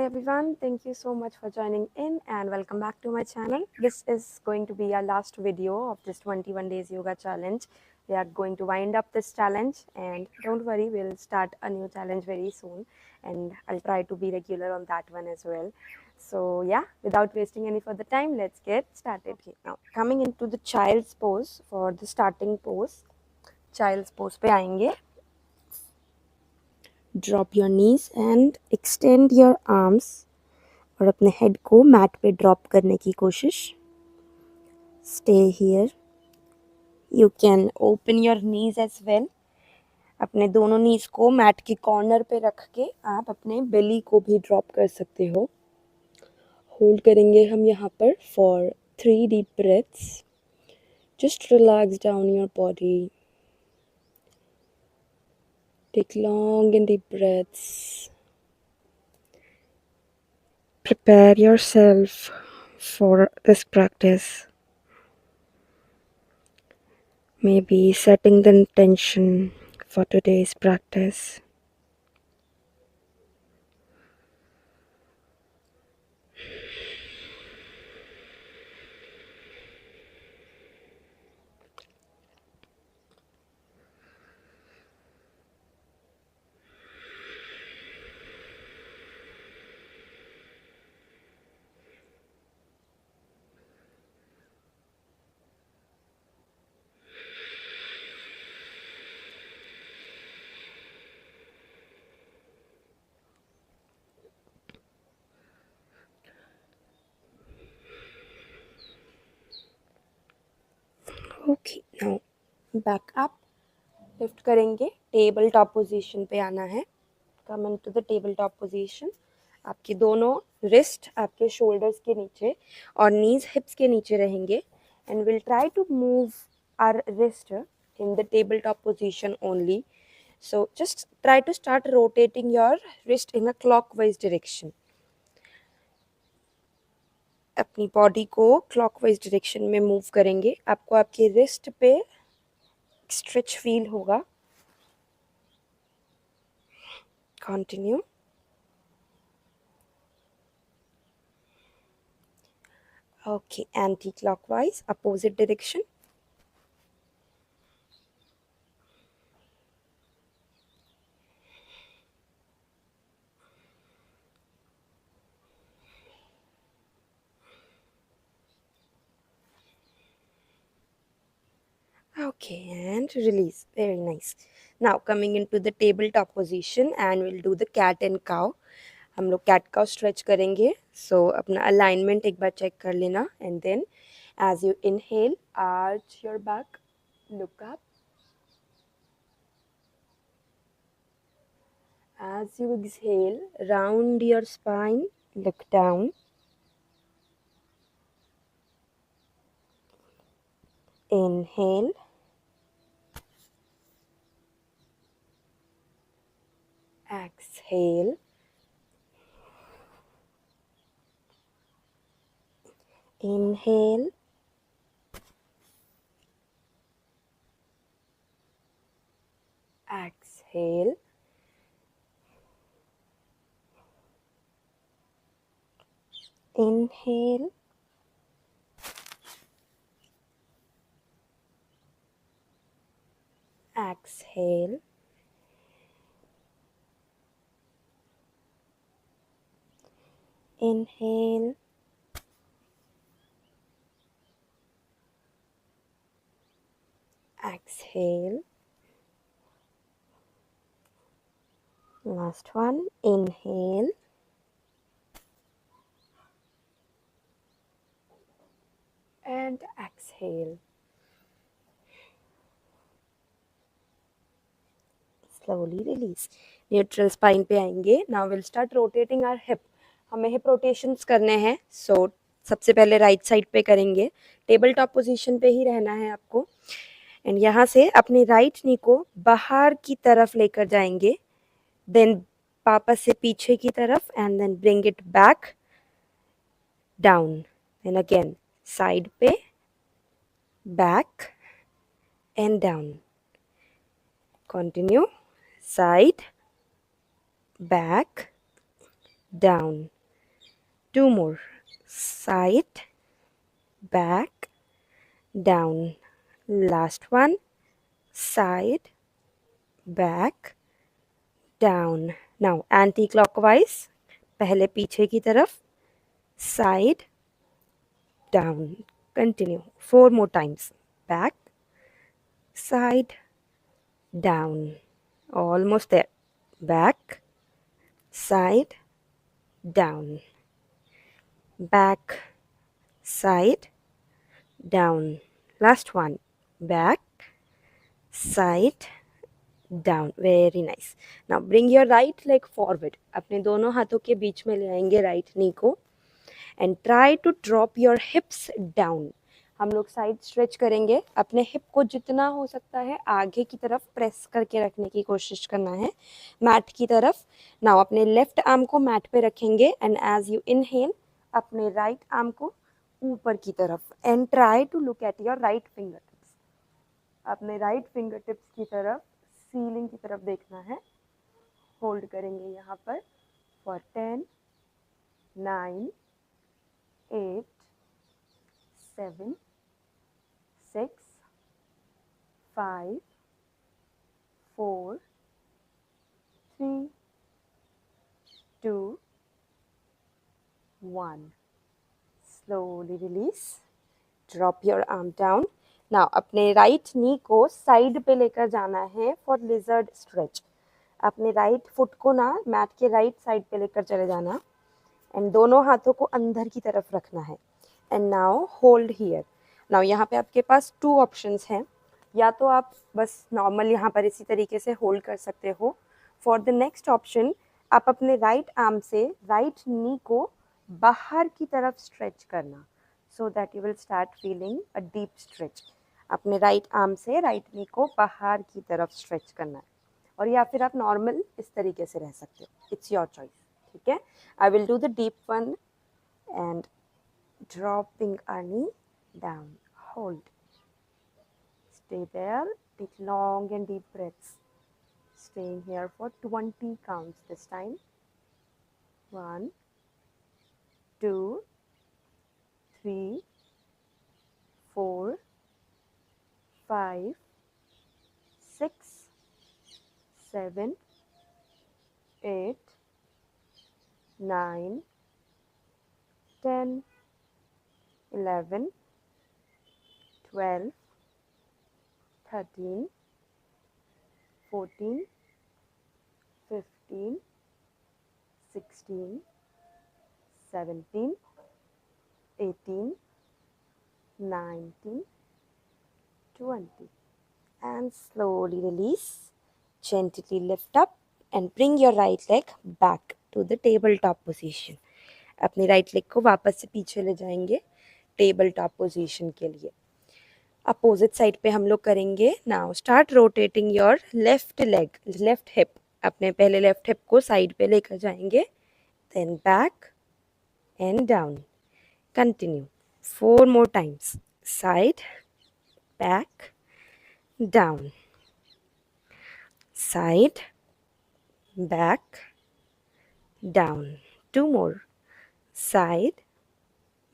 Hi everyone, thank you so much for joining in and welcome back to my channel. This is going to be our last video of this 21 days yoga challenge. We are going to wind up this challenge and don't worry, we'll start a new challenge very soon and I'll try to be regular on that one as well. So yeah, without wasting any further time, let's get started. Okay, now coming into the child's pose for the starting pose. Child's pose पे आएंगे. Drop your knees and extend your arms और अपने head को mat पे drop करने की कोशिश. Stay here. You can open your knees as well. अपने दोनों नीज को मैट के कॉर्नर पे रख के आप अपने बेली को भी ड्रॉप कर सकते हो. होल्ड करेंगे हम यहाँ पर for 3 deep breaths. Just relax down your body. Take long and deep breaths. Prepare yourself for this practice. Maybe setting the intention for today's practice. Okay, now back up. Lift करेंगे. Table top position पे आना है. Come into the table top position. आपके दोनों wrist आपके shoulders के नीचे और नीज हिप्स के नीचे रहेंगे and will try to move our wrist in the table top position only. So just try to start rotating your wrist in a clockwise direction. अपनी बॉडी को क्लॉकवाइज डायरेक्शन में मूव करेंगे. आपको आपके रिस्ट पे स्ट्रेच फील होगा. Continue. Okay, anti clockwise opposite direction. Okay, and release. Very nice. Now coming into the tabletop position and we'll do the cat and cow. हम लोग cat cow stretch करेंगे. So अपना alignment एक बार check कर लेना and then as you inhale, arch your back, look up. As you exhale, round your spine, look down. Inhale. Exhale. Inhale. Exhale. Inhale. Exhale. Inhale. Exhale. Last one. Inhale. And exhale. Slowly release. Neutral spine पे आएंगे. Now we'll start rotating our hip. हमें hip rotations करने हैं. So सबसे पहले right side पे करेंगे. Table top position पे ही रहना है आपको. एंड यहाँ से अपने राइट नी को बाहर की तरफ लेकर जाएंगे. देन वापस से पीछे की तरफ and then bring it back down. Then again side पे, back and down. Continue. Side, back, down. Two more. Side, back, down. Last one. Side, back, down. Now anti-clockwise. पहले पीछे की तरफ. Side, down. Continue. 4 more times. Back, side, down. Almost there. Back, side, down. Back, side, down. Last one. Back, side, down. Very nice. Now bring your right leg forward. अपने दोनों हाथों के बीच में ले आएंगे right knee को and try to drop your hips down. हम लोग साइड स्ट्रेच करेंगे. अपने हिप को जितना हो सकता है आगे की तरफ प्रेस करके रखने की कोशिश करना है मैट की तरफ. नाउ अपने लेफ्ट आर्म को मैट पे रखेंगे एंड एज यू इनहेल अपने राइट आर्म को ऊपर की तरफ and try to look at your right finger tips. अपने राइट फिंगर टिप्स की तरफ सीलिंग की तरफ देखना है. होल्ड करेंगे यहाँ पर for 10, 9, 8, 7, 6, 5, 4, 3, 2, 1. Slowly release. Drop your arm down. Now अपने राइट नी को साइड पे लेकर जाना है फॉर लिजर्ड स्ट्रेच. अपने राइट फुट को ना मैट के राइट साइड पे लेकर चले जाना एंड दोनों हाथों को अंदर की तरफ रखना है. And now hold here. Now यहाँ पे आपके पास 2 ऑप्शंस हैं. या तो आप बस नॉर्मल यहाँ पर इसी तरीके से होल्ड कर सकते हो. फॉर द नेक्स्ट ऑप्शन आप अपने राइट आर्म से राइट नी को बाहर की तरफ स्ट्रेच करना so that you will start feeling a deep stretch. अपने राइट आर्म से राइट नी को बाहर की तरफ स्ट्रेच करना है. और या फिर आप नॉर्मल इस तरीके से रह सकते हो. It's your choice. ठीक है. I will do the deep one and dropping our knee down. Hold. Stay there. Take long and deep breaths. Staying here for 20 counts this time. 1, 2, 3, 4, 5, 6, 7, 8, 9, 10, 11, 12, 13, 14, 15, 16, 17, 18, 19, 20. And slowly release. Gently lift up and bring your right leg back to the tabletop position. अपनी right leg को वापस से पीछे ले जाएंगे table top position के लिए. Opposite side पे हम लोग करेंगे. Now start rotating your left leg, left hip. अपने पहले लेफ्ट हिप को साइड पे लेकर जाएंगे then back and down. Continue 4 more times. Side, back, down, side, back, down. 2 more. Side,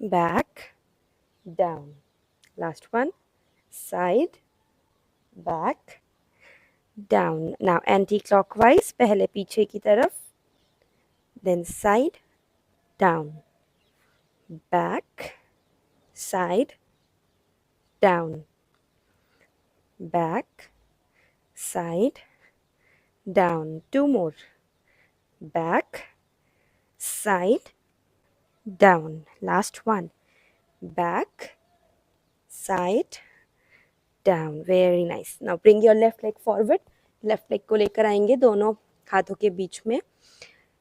back, down. Last one. Side, back, down. Now anti-clockwise. पहले पीछे की तरफ. Then side, down. Back, side, down. Back, side, down. 2 more. Back, side, down. Last one. Back, side, down. Very nice. Now bring your left leg forward. Left leg को लेकर आएंगे दोनों हाथों के बीच में.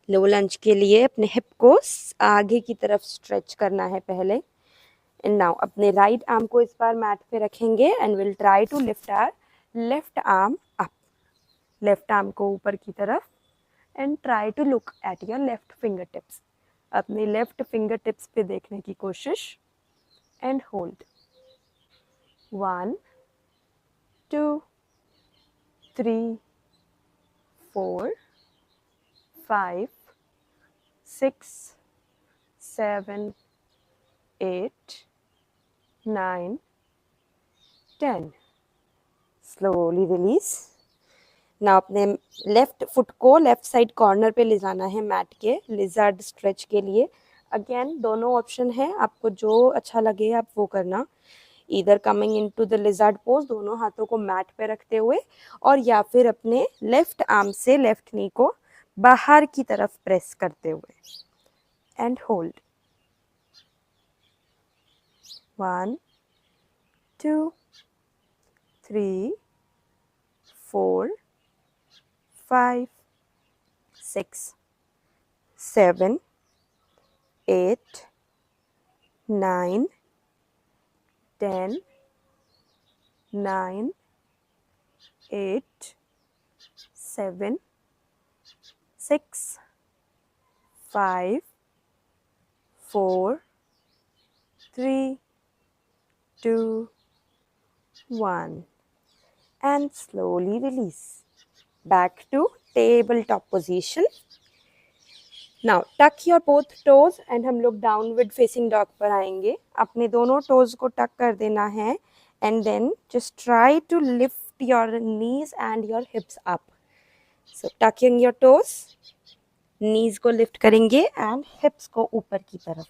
लो लंज के लिए अपने हिप को आगे की तरफ स्ट्रेच करना है पहले. एंड नाउ अपने राइट आर्म को इस बार मैट पे रखेंगे and will try to lift our left arm up. Left arm को ऊपर की तरफ and try to look at your left finger tips. अपने लेफ्ट फिंगर टिप्स पे देखने की कोशिश एंड होल्ड. 1, 2, 3, 4, 5, 6, 7, 8, 9, 10. Slowly release. ना अपने लेफ्ट फुट को लेफ्ट साइड कॉर्नर पे ले जाना है मैट के लिजर्ड स्ट्रेच के लिए. अगेन दोनों ऑप्शन है, आपको जो अच्छा लगे आप वो करना. इधर coming into the lizard pose, दोनों हाथों को मैट पे रखते हुए, और या फिर अपने लेफ्ट आर्म से लेफ्ट नी को बाहर की तरफ प्रेस करते हुए. And hold. 1, 2, 3, 4, 5, 6, 7, 8, 9, 10, 9, 8, 7, 6, 5, 4, 3, 2, 1. And slowly release. Back to tabletop position. Now tuck your both toes and हम लोग downward facing dog पर आएंगे. अपने दोनों toes को tuck कर देना है and then just try to lift your knees and your hips up. So tucking your toes, knees को lift करेंगे and hips को ऊपर की तरफ.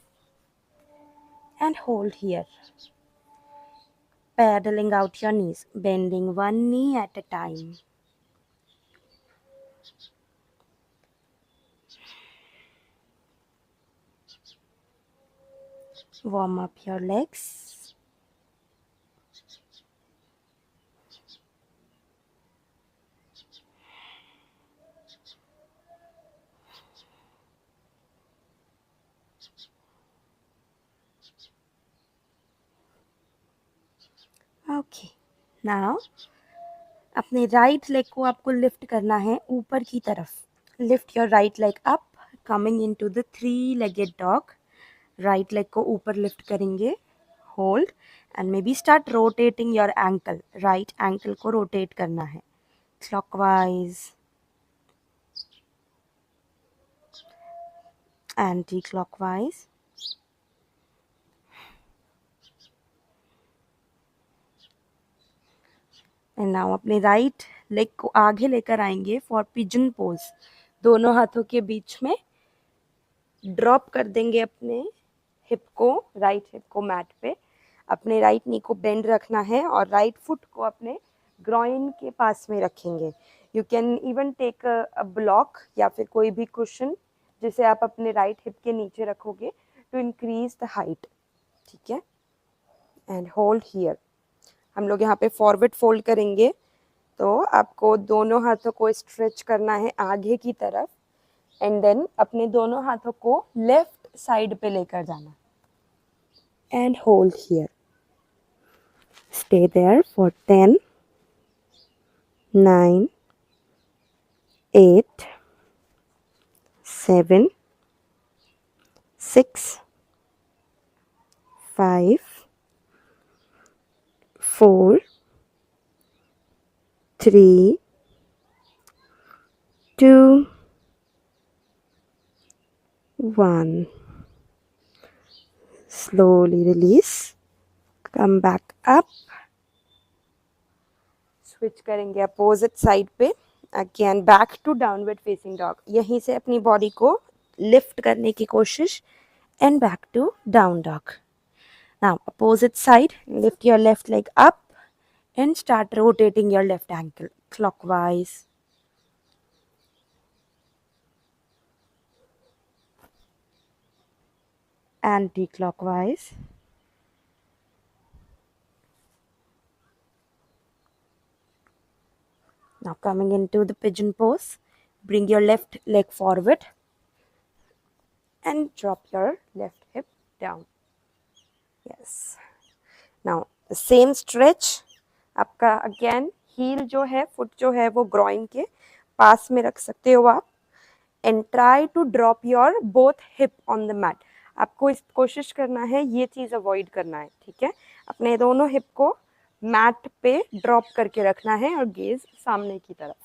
And hold here. Pedaling out your knees, bending one knee at a time. Warm up your legs. Okay, now अपने right leg को आपको lift करना है ऊपर की तरफ. Lift your right leg up, coming into the 3-legged dog. Right leg को ऊपर लिफ्ट करेंगे. Hold and may be start rotating your ankle. Right ankle को रोटेट करना है clockwise, anti clockwise. And now अपने राइट लेग को आगे लेकर आएंगे फॉर पिजन पोज. दोनों हाथों के बीच में ड्रॉप कर देंगे अपने हिप को, राइट हिप को मैट पे. अपने राइट नी को बेंड रखना है और राइट फुट को अपने ग्रॉइन के पास में रखेंगे. You can even take a block या फिर कोई भी कुशन जिसे आप अपने राइट हिप के नीचे रखोगे टू इंक्रीज द हाइट. ठीक है. And hold here. हम लोग यहाँ पे फॉरवर्ड फोल्ड करेंगे, तो आपको दोनों हाथों को स्ट्रेच करना है आगे की तरफ एंड देन अपने दोनों हाथों को लेफ्ट साइड पे लेकर जाना. And hold here. Stay there for 10, 9, 8, 7, 6, 5, 4, 3, 2, 1. Slowly release. Come back up. Switch करेंगे अपोजिट साइड पे. Again back to downward facing dog. यहीं से अपनी बॉडी को लिफ्ट करने की कोशिश and back to down dog. Now opposite side. Lift your left leg up and start rotating your left ankle clockwise, anti-clockwise. Now coming into the pigeon pose, bring your left leg forward and drop your left hip down. Yes. Now the same stretch. आपका again heal जो है, foot जो है वो groin के पास में रख सकते हो आप. And try to drop your both hip on the mat. आपको इस कोशिश करना है ये चीज़ अवॉइड करना है. ठीक है. अपने दोनों हिप को मैट पे ड्रॉप करके रखना है और गेज सामने की तरफ.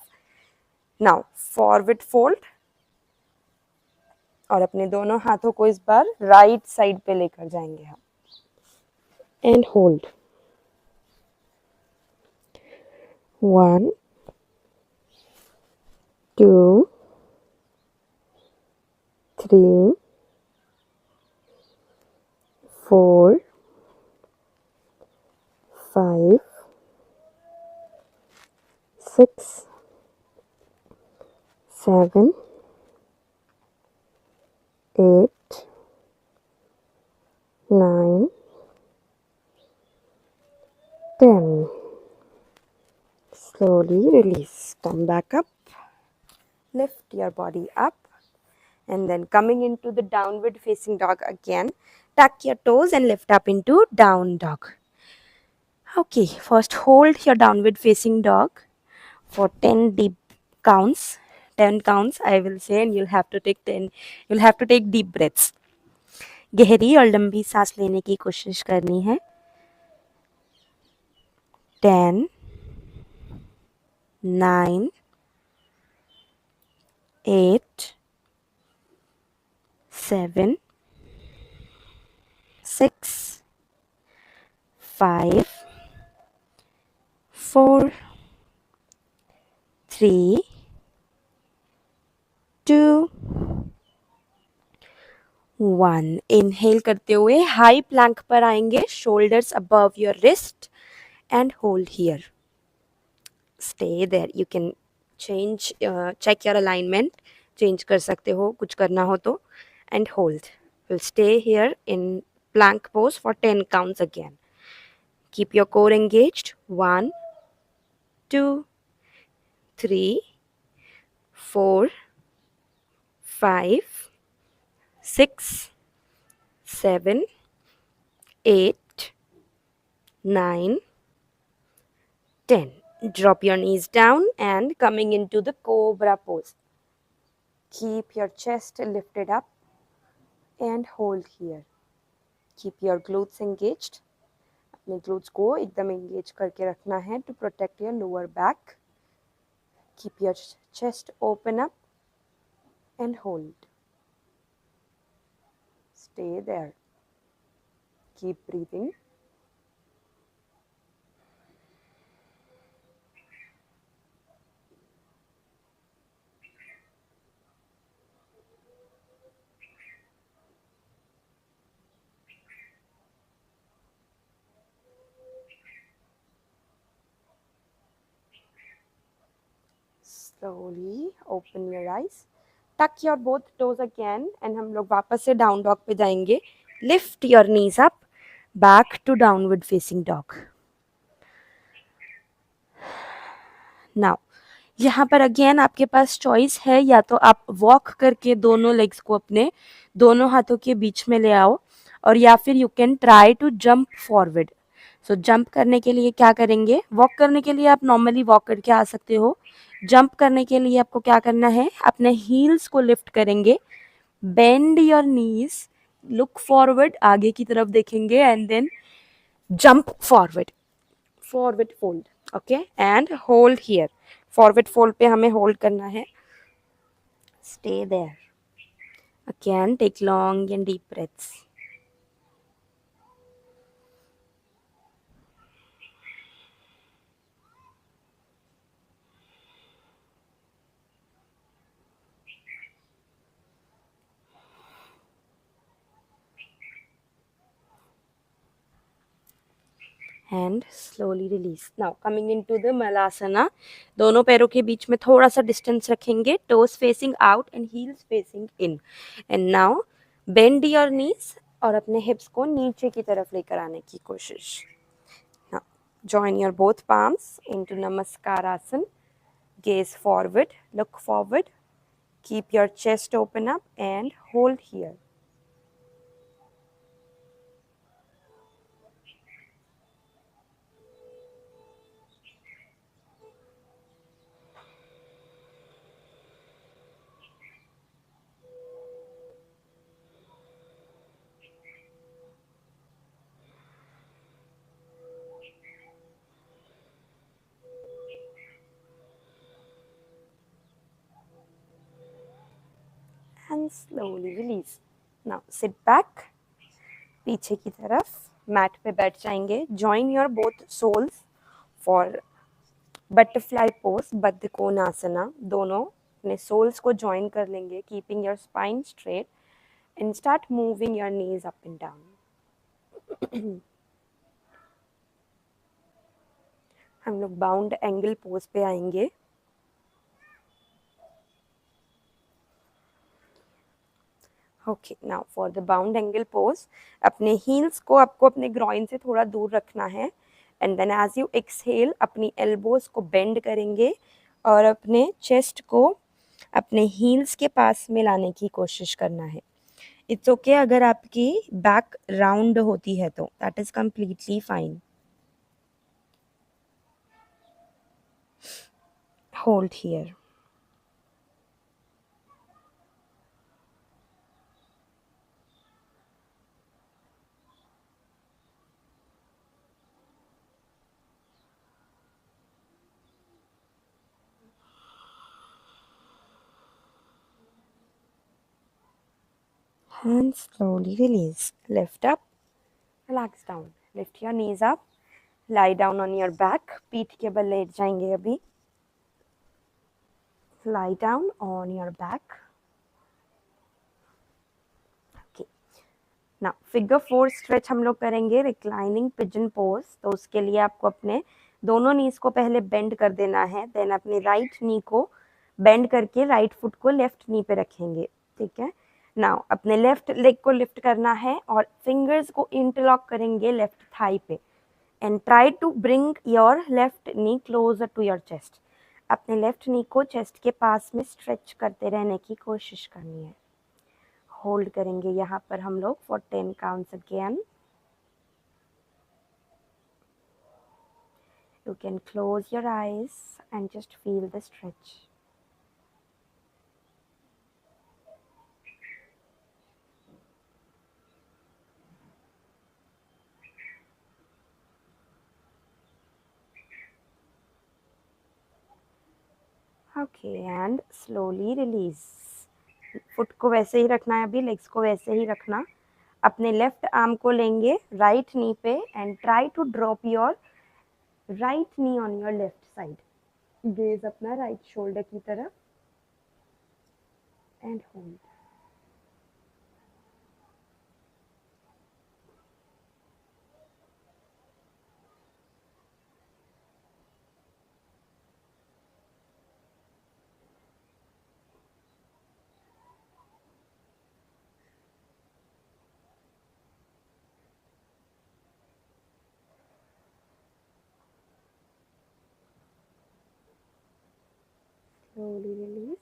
Now forward fold. और अपने दोनों हाथों को इस बार राइट साइड पे लेकर जाएंगे हम and hold 1 2 3 4 5 6 7 8 9 10 slowly release come back up lift your body up and then coming into the downward facing dog again tuck your toes and lift up into down dog. Okay, first hold your downward facing dog for 10 deep counts. 10 counts I will say and you'll have to take deep breaths. गहरी और लंबी सांस लेने की कोशिश करनी है. 10 9 8 7 6 5 4 3 2 1 inhale करते हुए हाई प्लैंक पर आएंगे shoulders above your wrist and hold here stay there you can change check your alignment change कर सकते हो कुछ करना हो तो and hold we'll stay here in plank pose for 10 counts again keep your core engaged 1 2 3 4 5 6 7 8 9 10 drop your knees down and coming into the cobra pose keep your chest lifted up and hold here keep your glutes engaged अपने glutes को एकदम engage करके रखना है to protect your lower back keep your chest open up and hold stay there keep breathing slowly open your eyes tuck your both toes again and हम लोग वापस से down dog पे जाएंगे lift your knees up back to downward facing dog now यहाँ पर again आपके पास choice है या तो आप वॉक करके दोनों लेग्स को अपने दोनों हाथों के बीच में ले आओ और या फिर you can try to jump forward so jump करने के लिए क्या करेंगे वॉक करने के लिए आप नॉर्मली वॉक करके आ सकते हो जंप करने के लिए आपको क्या करना है अपने हील्स को लिफ्ट करेंगे bend your knees look forward आगे की तरफ देखेंगे and then jump forward forward fold okay and hold here forward fold पे हमें होल्ड करना है stay there again take long and deep breaths and slowly release. Now coming into the malasana दोनों पैरों के बीच में थोड़ा सा डिस्टेंस रखेंगे toes facing out and heels facing in and now bend your knees और अपने hips को नीचे की तरफ लेकर आने की कोशिश now join your both palms into namaskarasana gaze forward look forward keep your chest open up and hold here and and slowly release. Now sit back, पीछे की तरफ मैट पे बैठ जाएंगे. Join your both soles for butterfly pose, बद्ध कोणासना. दोनों अपने soles को join कर लेंगे, keeping your spine straight and start moving your knees up and down. हम लोग बाउंड एंगल पोज पे आएंगे. Okay, now for the bound angle pose, अपने हील्स को आपको अपने ग्रॉइन से थोड़ा दूर रखना है. And then as you exhale अपनी एल्बोज को बेंड करेंगे और अपने चेस्ट को अपने हील्स के पास में लाने की कोशिश करना है. इट्स ओके अगर आपकी बैक राउंड होती है तो that is completely fine. Hold here. And slowly release. Lift up, relax down. Lift your knees up, lie down on your back. पीठ के बल लेट जाएंगे अभी. Lie down on your back. Okay. Now figure 4 stretch हम लोग करेंगे reclining pigeon pose. तो उसके लिए आपको अपने दोनों नीज को पहले बेंड कर देना है. देन अपने राइट नी को बेंड करके राइट फुट को लेफ्ट नी पे रखेंगे. ठीक है. नाउ अपने लेफ्ट लेग को लिफ्ट करना है और फिंगर्स को इंटरलॉक करेंगे लेफ्ट थाई पे. And try to bring your left knee closer to your chest. अपने लेफ्ट नी को चेस्ट के पास में स्ट्रेच करते रहने की कोशिश करनी है. होल्ड करेंगे यहाँ पर हम लोग for 10 counts again. You can close your eyes and just feel the stretch. Okay, and slowly release. Foot को वैसे ही रखना है अभी, लेग्स को वैसे ही रखना. अपने लेफ्ट आर्म को लेंगे राइट नी पे and try to drop your right knee on your left side. Gaze अपना राइट शोल्डर की तरफ and hold. Slowly release.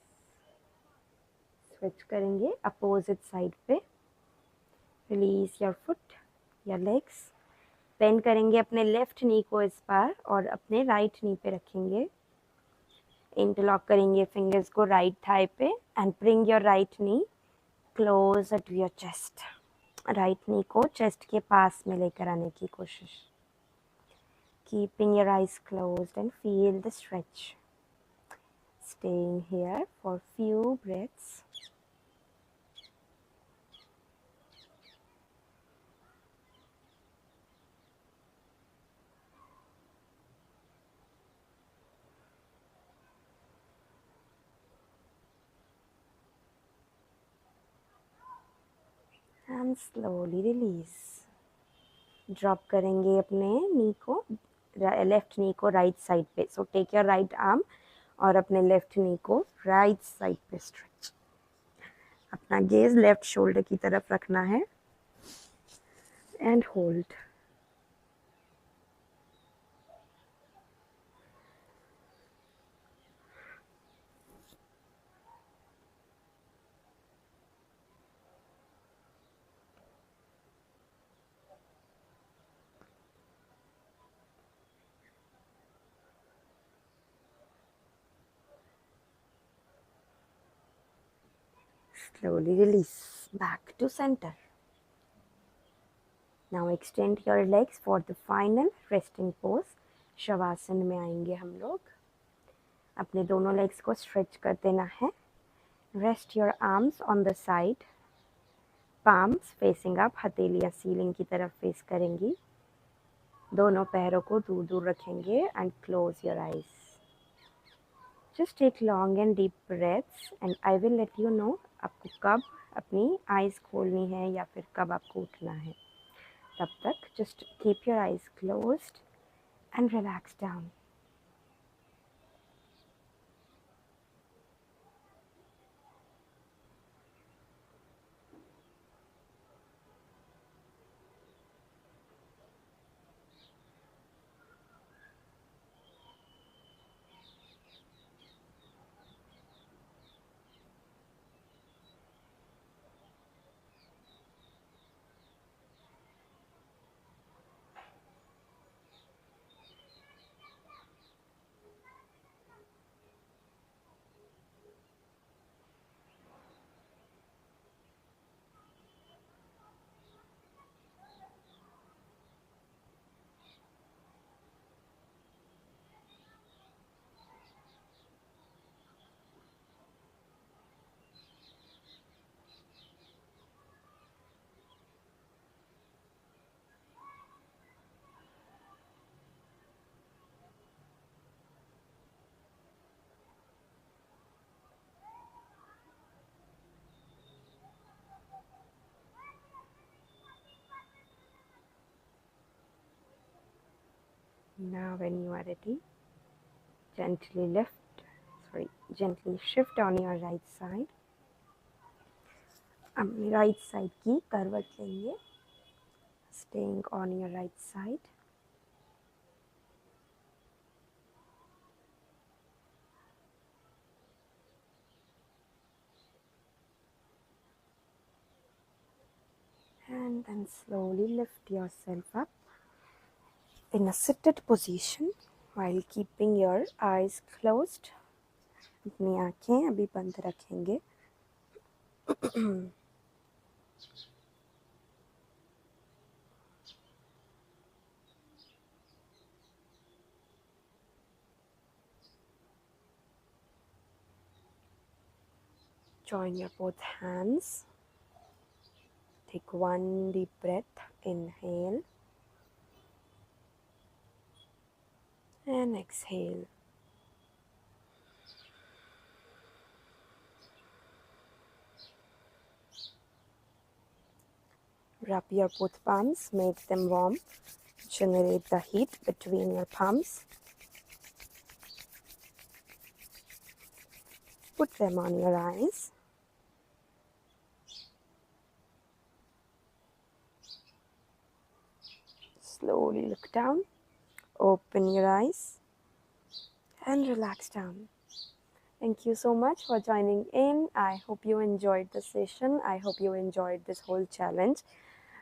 Switch करेंगे अपोजिट साइड पे. Release your foot, your legs. Bend करेंगे अपने लेफ्ट नी को इस बार और अपने राइट नी पे रखेंगे. इंटरलॉक करेंगे फिंगर्स को राइट थाई पे and bring your right knee closer to your chest. Right knee को चेस्ट के पास में लेकर आने की कोशिश. Keeping your eyes closed and feel the stretch. Staying here for few breaths. And slowly release. Drop करेंगे अपने नी को, लेफ्ट नी को राइट साइड पे. So take your right arm और अपने लेफ्ट नी को राइट साइड पे स्ट्रेच. अपना गेज लेफ्ट शोल्डर की तरफ रखना है and hold. Slowly release. Back to center. Now extend your legs for the final resting pose. Shavasana में आएंगे हम लोग. अपने दोनों लेग्स को स्ट्रेच कर देना है rest your arms on the side, palms facing up, हथेलियाँ सीलिंग की तरफ फेस करेंगी। दोनों पैरों को दूर दूर रखेंगे and close your eyes. Just take long and deep breaths and I will let you know आपको कब अपनी आइज़ खोलनी है या फिर कब आपको उठना है। तब तक just keep your eyes closed and relax down. Now when you are ready, gently shift on your right side. अपनी राइट साइड की करवट लेंगे, staying on your right side. And then slowly lift yourself up in a seated position while keeping your eyes closed. अपनी आँखें अभी बंद रखेंगे। Join your both hands. Take one deep breath, inhale and exhale. Rub your both palms, make them warm. Generate the heat between your palms. Put them on your eyes. Slowly look down, open your eyes and relax down. Thank you so much for joining in. I hope you enjoyed the session. I hope you enjoyed this whole challenge.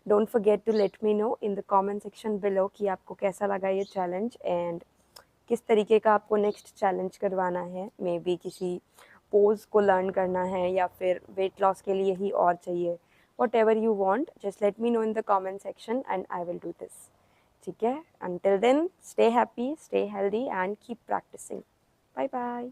Don't forget to let me know in the comment section below कि आपको कैसा लगा ये challenge and किस तरीके का आपको next challenge करवाना है। मे बी किसी pose को learn करना है या फिर weight loss के लिए ही और चाहिए। Whatever you want, just let me know in the comment section and I will do this. ठीक है? Until then, stay happy, stay healthy and keep practicing. Bye bye.